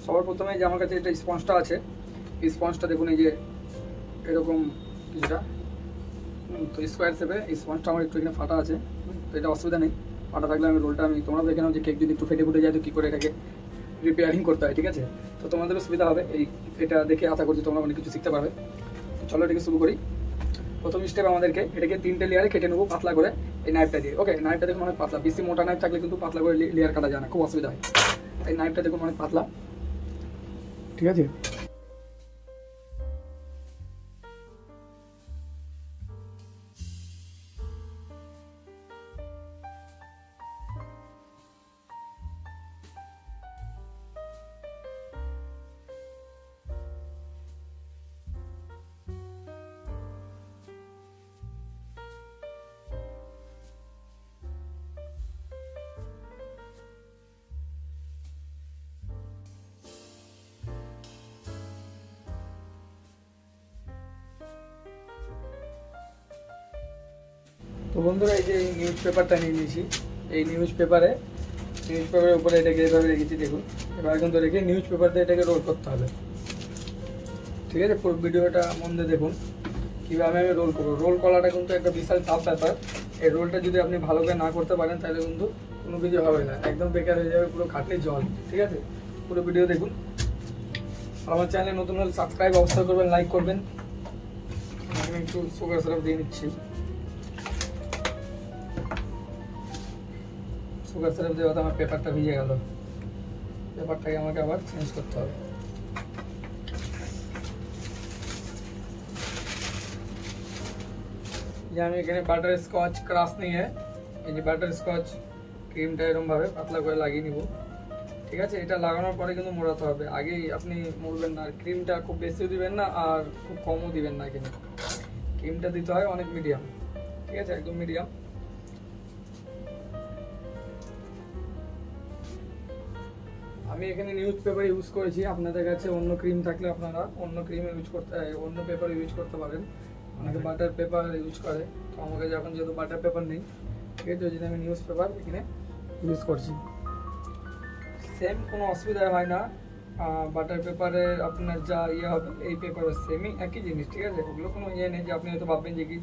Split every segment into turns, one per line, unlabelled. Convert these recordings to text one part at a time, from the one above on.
সবার প্রথমে যে আমার কাছে এটা স্পঞ্জটা আছে, এই স্পঞ্জটা দেখুন এই যে এরকম কিছুটা, তো স্কোয়ার শেপে এই স্পঞ্জটা আমার একটু এখানে ফাটা আছে, তো এটা অসুবিধা নেই, ফাটা থাকলে আমি রোলটা তোমরা দেখে নাও যে কেক যদি একটু ফেটে ফুটে যায় তো কী করে এটাকে রিপেয়ারিং করতে হয়, ঠিক আছে। তো তোমাদেরও সুবিধা হবে, এটা দেখে আশা করছি তোমরা অনেক কিছু শিখতে পারবে। চলো এটাকে শুরু করি। প্রথম স্টেপ আমাদেরকে এটাকে 3টে লেয়ারে কেটে নেবো পাতলা করে এই নাইফটা দিয়ে। ওকে, নাইফটা দেখুন অনেক পাতলা, বেশি মোটা নাইফ থাকলে কিন্তু পাতলা করে লেয়ার কাটা যায় না, খুব অসুবিধা হয়। এই নাইফটা দেখুন অনেক পাতলা, ঠিক আছে। তো বন্ধুরা এই যে নিউজ পেপারটা নিয়ে নিয়েছি, এই নিউজ পেপারের উপরে এটাকে এভাবে রেখেছি দেখুন। এবার কিন্তু রেখে নিউজ পেপার দিয়ে এটাকে রোল করতে হবে, ঠিক আছে। পুরো ভিডিওটা মন দিয়ে দেখুন কীভাবে আমি রোল করবো। রোল করাটা কিন্তু একটা বিশাল টাফ ব্যাপার। এই রোলটা যদি আপনি ভালো করে না করতে পারেন তাহলে কিন্তু কোনো কিছু হবে না, একদম বেকার হয়ে যাবে, পুরো খাটনি জল, ঠিক আছে। পুরো ভিডিও দেখুন। আমার চ্যানেলে নতুন হলে সাবস্ক্রাইব অবশ্যই করবেন, লাইক করবেন। আমি একটু সুগার সিরাপ দিয়ে নিচ্ছি, সুগার সিরাপ দেওয়াতে আমার পেপারটা ভিজে গেল, পেপারটাকে আমাকে আবার চেঞ্জ করতে হবে। যে আমি এখানে বাটার স্কচ ক্রাশ নিয়ে এই যে বাটার স্কচ ক্রিমটা এরকমভাবে পাতলা করে লাগিয়ে নিব, ঠিক আছে। এটা লাগানোর পরে কিন্তু মোড়াতে হবে, আগেই আপনি মুড়বেন না। আর ক্রিমটা খুব বেশিও দিবেন না আর খুব কমও দিবেন না, এখানে ক্রিমটা দিতে হয় অনেক মিডিয়াম, ঠিক আছে, একদম মিডিয়াম। আমি এখানে নিউজ পেপার ইউজ করেছি, আপনাদের কাছে অন্য ক্রিম থাকলে আপনারা অন্য ক্রিম অন্য পেপার ইউজ করতে পারেন। অনেকে বাটার পেপার ইউজ করে, তো আমাকে যখন যেহেতু বাটার পেপার নেই, ঠিক আছে, ওই জন্য আমি নিউজ পেপার এখানে ইউজ করছি। সেম কোনো অসুবিধা হয় না, বাটার পেপারে আপনার যা ইয়ে হবে এই পেপারের সেমই একই জিনিস, ঠিক আছে। ওগুলো কোনো ইয়ে নেই যে আপনি হয়তো ভাববেন যে কি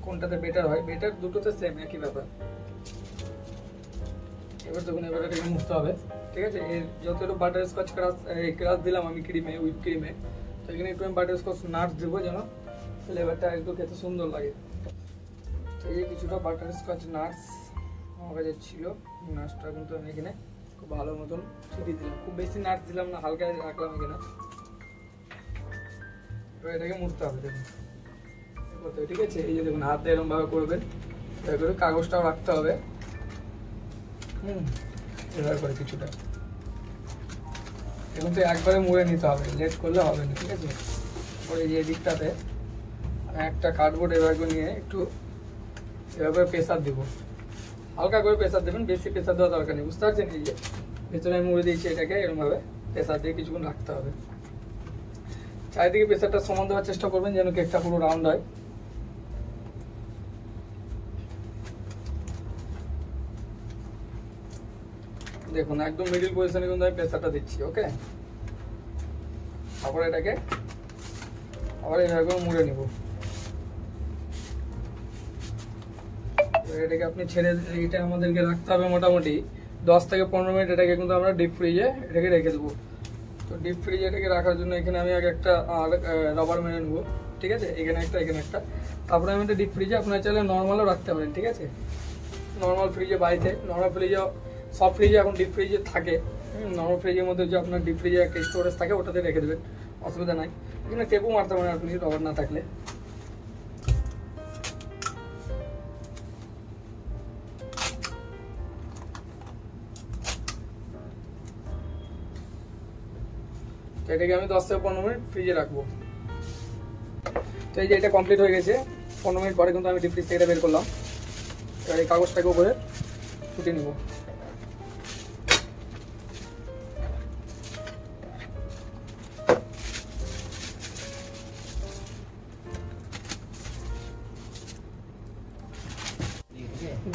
কোনটাতে বেটার হয়, বেটার দুটোতে সেম একই ব্যাপার। এবার দেখুন এবার এটাকে মুছতে হবে, ঠিক আছে। যত একটু বাটার স্কচ ক্রাশ দিলাম আমি ক্রিমে, হুইপ ক্রিমে, তো এখানে একটু আমি বাটার স্কচ নাটস দেবো যেন ফ্লেভারটা একটু খেতে সুন্দর লাগে। তো এই কিছুটা বাটার স্কচ নাটস আমার কাছে ছিল, নাটসটা কিন্তু আমি এখানে খুব ভালো মতন ছিটিয়ে দিলাম, খুব বেশি নাটস দিলাম না, হালকা রাখলাম এখানে। এবার এটাকে মুছতে হবে দেখুন, ঠিক আছে। এই যে দেখুন হাতে এরকম ভাবে করবেন, এবার কাগজটাও রাখতে হবে, এবার করে কিছুটা এখন তো একবারে মুড়ে নিতে হবে, লেট করলে হবে না, ঠিক আছে। পরে এই যে দিকটাতে একটা কার্ডবোর্ড এবার নিয়ে একটু এভাবে প্রেসার দেবো, হালকা করে প্রেসার দেবেন, বেশি প্রেসার দেওয়া দরকার নেই, বুঝতে পারছেন। এই যে ভেতরে আমি মুড়ে দিয়েছি, এটাকে এরকমভাবে প্রেসার দিয়ে কিছুক্ষণ রাখতে হবে। চারিদিকে প্রেসারটা সমান দেওয়ার চেষ্টা করবেন যেন কেকটা পুরো রাউন্ড হয়। দেখুন একদম মিডিল পজিশনে কিন্তু আমি প্রেসারটা দিচ্ছি, ওকে। তারপরে এটাকে আবার এইভাবে মুড়ে নিব। এটাকে আপনি ছেড়ে, এটা আমাদেরকে রাখতে হবে মোটামুটি 10 থেকে 15 মিনিট। এটাকে কিন্তু আমরা ডিপ ফ্রিজে এটাকে রেখে দেবো। তো ডিপ ফ্রিজে এটাকে রাখার জন্য এখানে আমি আগে একটা রাবার মেরে নেবো, ঠিক আছে, এখানে একটা এখানে একটা। তারপরে আমি এটা ডিপ ফ্রিজে আপনার চাইলে নর্মালও রাখতে পারেন, ঠিক আছে। নর্মাল ফ্রিজে বাড়িতে নর্মাল ফ্রিজে, সব ফ্রিজে এখন ডিপ ফ্রিজে থাকে, নর্মাল ফ্রিজের মধ্যে যে আপনার ডিপ ফ্রিজে একটা স্টোরেজ থাকে ওটাতে রেখে দেবেন, অসুবিধা নাই। এখানে টেপও মারতে পারেন আপনি রবার না থাকলে। এটাকে আমি 10 থেকে 15 মিনিট ফ্রিজে রাখবো। তো এই যে এটা কমপ্লিট হয়ে গেছে, 15 মিনিট পরে কিন্তু আমি ডিপ ফ্রিজ থেকে বের করলাম। এবার এই কাগজটাকে উপরে ছুটে নেব।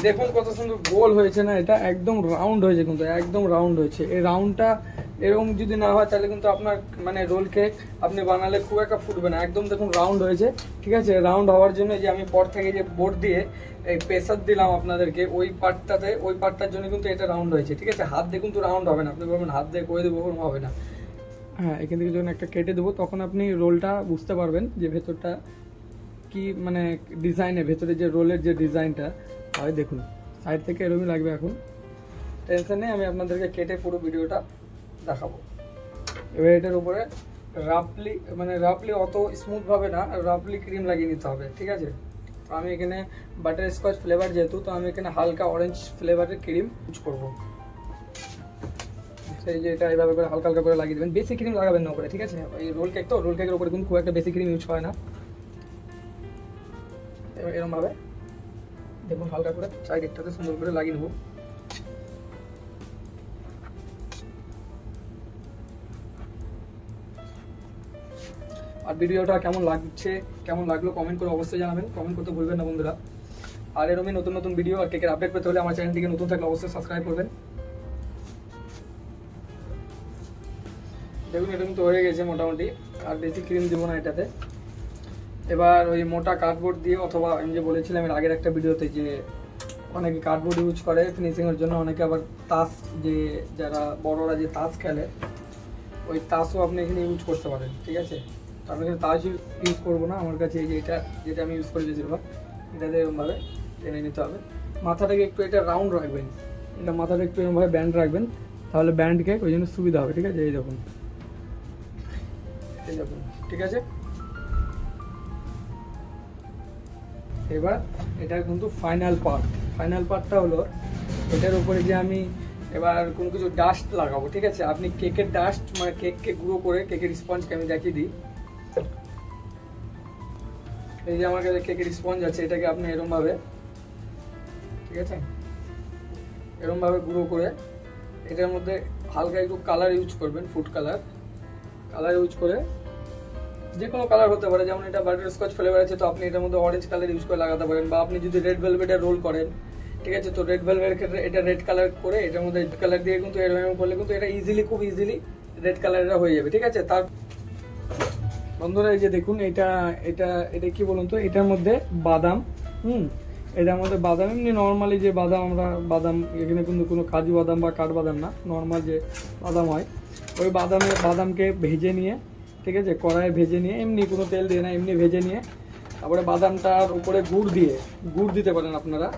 দেখুন কত সুন্দর গোল হয়েছে না, এটা একদম রাউন্ড হয়েছে, কিন্তু একদম রাউন্ড হয়েছে। এই রাউন্ডটা এরকম যদি না হয় তাহলে কিন্তু আপনার মানে রোল কেক আপনি বানালে খুব একটা ফুটবে না। একদম দেখুন রাউন্ড হয়েছে, ঠিক আছে। রাউন্ড হওয়ার জন্য যে আমি পর থেকে যে বোর্ড দিয়ে এই প্রেসার দিলাম আপনাদেরকে, ওই পার্টটার জন্য কিন্তু এটা রাউন্ড হয়েছে, ঠিক আছে। হাত দিয়ে কিন্তু রাউন্ড হবে না, আপনি বলবেন হাত দিয়ে করে দেবো, হবে না। হ্যাঁ, এখান থেকে যখন একটা কেটে দেবো তখন আপনি রোলটা বুঝতে পারবেন যে ভেতরটা কি মানে ডিজাইনের, ভেতরে যে রোলের যে ডিজাইনটা হয় দেখুন সাইড থেকে এরকমই লাগবে। এখন টেনশন নেই, আমি আপনাদেরকে কেটে পুরো ভিডিওটা দেখাবো। এবার এটার উপরে রাফলি অত স্মুথভাবে না, রাফলি ক্রিম লাগিয়ে নিতে হবে, ঠিক আছে। তো আমি এখানে বাটার স্কচ ফ্লেভার যেহেতু, তো আমি এখানে হালকা অরেঞ্জ ফ্লেভারের ক্রিম ইউজ করবো। সেই যে এটা এইভাবে করে হালকা হালকা করে লাগিয়ে দেবেন, বেশি ক্রিম লাগাবেন না উপরে, ঠিক আছে। এই রোল কেক তো, রোল কেকের উপরে কিন্তু খুব একটা বেশি ক্রিম ইউজ হয় না। এরকম ভাবে দেখুন হালকা করে চারিদিকটাতে সুন্দর করে লাগিয়ে নেবো। আর ভিডিওটা কেমন লাগলো কমেন্ট করে অবশ্যই জানাবেন, কমেন্ট করতে ভুলবেন না বন্ধুরা। আর এরকমই নতুন নতুন ভিডিও আর কেকের আপডেট পেতে হলে আমার চ্যানেলটিকে নতুন থাকলে অবশ্যই সাবস্ক্রাইব করবেন। দেখুন এটা কিন্তু হয়ে গেছে মোটামুটি, আর বেশি ক্রিম দেবো না এটাতে। এবার ওই মোটা কার্ডবোর্ড দিয়ে, অথবা আমি যে বলেছিলাম এর আগের একটা ভিডিওতে যে অনেকে কার্ডবোর্ড ইউজ করে ফিনিশিংয়ের জন্য, অনেকে আবার তাস, যে যারা বড়রা যে তাস খেলে, ওই তাসও আপনি এখানে ইউজ করতে পারেন, ঠিক আছে। তো আমি এখানে তাস ইউজ করবো না, আমার কাছে এই যে যেটা আমি ইউজ করি বেশিরভাগ, এটাতে এরকমভাবে টেনে নিতে হবে। মাথাটাকে একটু এটা রাউন্ড রাখবেন, এটা মাথাটা একটু এরকমভাবে ব্যান্ড রাখবেন, তাহলে ব্যান্ড কেক ওই জন্য সুবিধা হবে, ঠিক আছে। এই দেখুন, ঠিক আছে। এবার এটা কিন্তু ফাইনাল পার্টটা হলো এটার উপরে যে আমি এবার কোনো কিছু ডাস্ট লাগাবো, ঠিক আছে। আপনি কেকের ডাস্ট মানে কেককে গুঁড়ো করে, কেকের স্পঞ্জকে আমি দেখিয়ে দিই। এই যে আমার কাছে কেকের স্পঞ্জ আছে, এটাকে আপনি এরমভাবে, ঠিক আছে, এরমভাবে গুঁড়ো করে এটার মধ্যে হালকা একটু কালার ইউজ করবেন, ফুড কালার ইউজ করে, যে কোনো কালার হতে পারে, যেমন এটা বাটার স্কচ ফ্লেভার আছে, তো আপনি এটার মধ্যে অরেঞ্জ কালার ইউজ করে লাগাতে পারেন। বা আপনি যদি রেড ভেলভেটের রোল করেন, ঠিক আছে, তো রেড ভেলভেটের ক্ষেত্রে এটা রেড কালার করে এটার মধ্যে রেড কালার দিয়ে কিন্তু এরকম করলে কিন্তু এটা খুব ইজিলি রেড কালারের হয়ে যাবে, ঠিক আছে। তার বন্ধুরা এই যে দেখুন এটা কি বলুন তো, এটার মধ্যে বাদাম, এটার মধ্যে বাদাম, এমনি নর্মালি যে বাদাম এখানে কিন্তু কোনো কাজু বাদাম বা কাঠবাদাম না, নর্মাল যে বাদাম হয়, ওই বাদামকে ভেজে নিয়ে, ঠিক আছে, কড়াইয়ে ভেজে নিয়ে, এমনি কোনো তেল দিয়ে না, এমনি ভেজে নিয়ে, তারপরে বাদামটার উপরে গুড় দিতে পারেন আপনারা।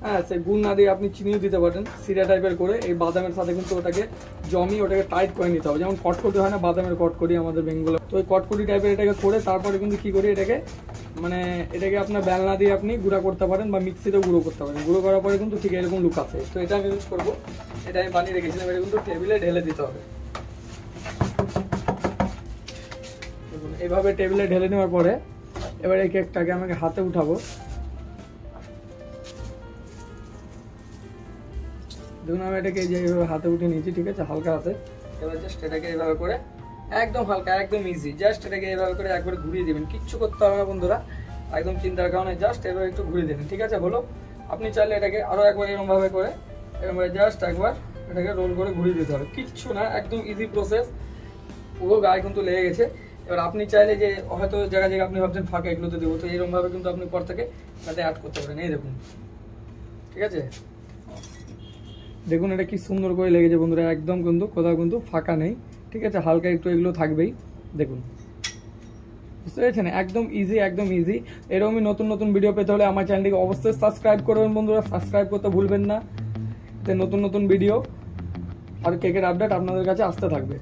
হ্যাঁ, সেই গুড় না দিয়ে আপনি চিনিও দিতে পারেন, সিরা টাইপের করে। এই বাদামের সাথে কিন্তু ওটাকে ওটাকে টাইট করে নিতে হবে, যেমন কটকটি হয় না, বাদামের কটকটি আমাদের বেঙ্গলে, তো ওই কটকটি টাইপের এটাকে করে তারপরে কিন্তু কি করি এটাকে আপনার বেলনা দিয়ে আপনি গুঁড়া করতে পারেন বা মিক্সিতেও গুঁড়ো করতে পারেন। গুঁড়ো করার পরে কিন্তু ঠিক এরকম লুক আসে। তো এটা আমি ইউজ করবো, এটা আমি বানিয়ে রেখেছিলাম, এটা কিন্তু টেবিলে ঢেলে দিতে হবে। এইভাবে টেবিলে ঢেলে নেওয়ার পরে এবার এই কেকটাকে আমাকে হাতে উঠাবো। দেখুন আমি এটাকে এইভাবে হাতে উঠে নিয়েছি, ঠিক আছে, হালকা হাতে। এবার জাস্ট এটাকে এইভাবে করে একদম হালকা, একদম ইজি, জাস্ট এটাকে এইভাবে করে একবার ঘুরিয়ে দেবেন, কিচ্ছু করতে হবে না বন্ধুরা, একদম চিন্তার কারণে জাস্ট এভাবে একটু ঘুরিয়ে দেবেন, ঠিক আছে। হলো, আপনি চাইলে এটাকে আরও একবার এরকমভাবে করে জাস্ট একবার এটাকে রোল করে ঘুরিয়ে দিতে হবে, কিচ্ছু না, একদম ইজি প্রসেস। পুরো গায়ে কিন্তু লেগে গেছে। এবার আপনি চাইলে যে হয়তো জায়গায় আপনি ভাবছেন ফাঁকা এগুলোতে দেবো, তো এরকমভাবে কিন্তু আপনি পর থেকে তাতে অ্যাড করতে পারেন। এই দেখুন, ঠিক আছে, দেখুন এটা কি সুন্দর করে লেগেছে বন্ধুরা, একদম কিন্তু কোথাও কিন্তু ফাঁকা নেই, ঠিক আছে, হালকা একটু এগুলো থাকবেই। দেখুন, বুঝতে পেরেছেন, একদম ইজি। এরকমই নতুন নতুন ভিডিও পেতে হলে আমার চ্যানেলটিকে অবশ্যই সাবস্ক্রাইব করবেন বন্ধুরা, সাবস্ক্রাইব করতে ভুলবেন না, নতুন নতুন ভিডিও আর কেকের আপডেট আপনাদের কাছে আসতে থাকবে।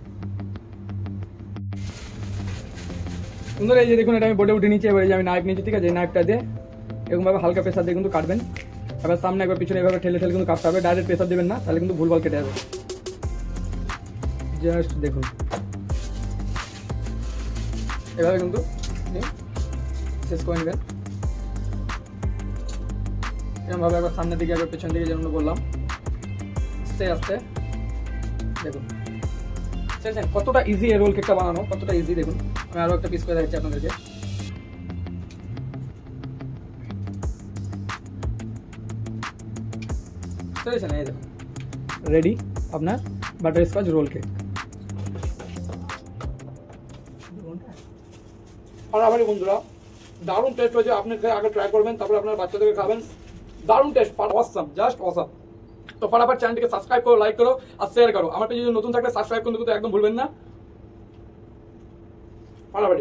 বন্ধুরা এই যে দেখুন এটা আমি বোর্ডে উঠে নিচ্ছি। এবার আমি নাইফ নিচ্ছি, ঠিক আছে, এই নাইফটা দিয়ে এরকমভাবে হালকা প্রেসার দিয়ে কিন্তু কাটবেন। এবার সামনে একবার পিছনে এভাবে ঠেলে কিন্তু কাটতে হবে, ডাইরেক্ট প্রেসার দেবেন না, তাহলে কিন্তু ভুলভাল কেটে যাবে। জাস্ট দেখুন এভাবে কিন্তু শেষ করে নেবেন। এরকমভাবে একবার সামনের দিকে একবার পেছন দিকে যেমন বললাম, আস্তে আস্তে দেখুন কতটা ইজি এই রোল কেকটা বানানো, কতটা ইজি। দেখুন আমি আরো একটা পিস করে দেখাচ্ছি আপনাদেরকে। এই দেখুন রেডি আপনার বাটার স্কচ রোল কেক।
ফাটাফাটি বন্ধুরা, দারুণ টেস্ট হয়েছে। আপনি আগে ট্রাই করবেন, তারপরে আপনার বাচ্চাদেরকে খাবেন। দারুণ টেস্ট, অসাম, জাস্ট অসাম। তো ফটাফট চ্যানেলটিকে সাবস্ক্রাইব করো, লাইক করো আর শেয়ার করো। আমার পেজে যদি নতুন থাকলে সাবস্ক্রাইব করতে একদম ভুলবেন না। ফাটাফাটি।